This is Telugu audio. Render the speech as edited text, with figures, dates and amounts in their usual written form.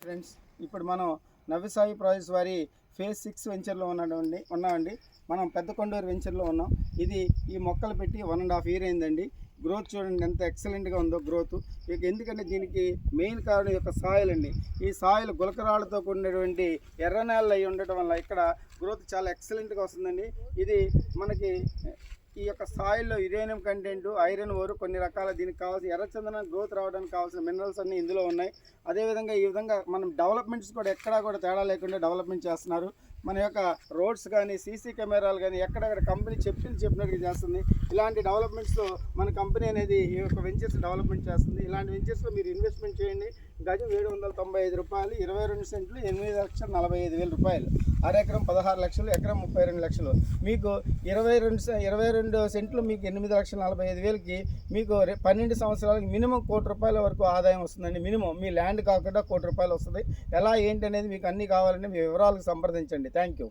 ఫ్రెండ్స్, ఇప్పుడు మనం నవ్యసాయి ప్రాజెక్ట్స్ వారి ఫేజ్ 6 వెంచర్లో ఉన్నామండి. మనం పెద్ద కొండూరు వెంచర్లో ఉన్నాం. ఇది ఈ మొక్కలు పెట్టి 1.5 ఇయర్ అయిందండి. గ్రోత్ చూడండి ఎంత ఎక్సలెంట్గా ఉందో గ్రోత్. ఇక ఎందుకంటే దీనికి మెయిన్ కారణం యొక్క సాయిల్ అండి. ఈ సాయిల్ గులకరాళ్ళతో కూడినటువంటి ఎర్ర నేలలు అయి ఉండటం వల్ల ఇక్కడ గ్రోత్ చాలా ఎక్సలెంట్గా వస్తుందండి. ఇది మనకి ఈ యొక్క సాయిల్లో యురేనియం కంటెంట్, ఐరన్ ఓర్, కొన్ని రకాల దీనికి కావాల్సిన ఎర్రచందనం గ్రోత్ రావడానికి కావాల్సిన మినరల్స్ అన్నీ ఇందులో ఉన్నాయి. అదేవిధంగా ఈ విధంగా మనం డెవలప్మెంట్స్ కూడా ఎక్కడా కూడా తేడా లేకుండా డెవలప్మెంట్ చేస్తున్నారు. మన యొక్క రోడ్స్ కానీ, సీసీ కెమెరాలు కానీ ఎక్కడెక్కడ కంపెనీ చెప్పినట్టుగా చేస్తుంది. ఇలాంటి డెవలప్మెంట్స్లో మన కంపెనీ అనేది ఈ యొక్క వెంచర్స్ డెవలప్మెంట్ చేస్తుంది. ఇలాంటి వెంచర్స్లో మీరు ఇన్వెస్ట్మెంట్ చేయండి. గజం 795 రూపాయలు, 22 సెంట్లు 8,45,000 రూపాయలు. అరెకరం 16 లక్షలు, ఎకరం 32 లక్షలు. మీకు 22 సెంట్లు మీకు 8,45,000కి మీకు 12 సంవత్సరాలకి మినిమం ₹1,00,00,000 వరకు ఆదాయం వస్తుందండి. మినిమం మీ ల్యాండ్ కాకుండా ₹1,00,00,000 వస్తుంది. ఎలా ఏంటి అనేది మీకు అన్నీ కావాలంటే మీ వివరాలకు సంప్రదించండి. Thank you.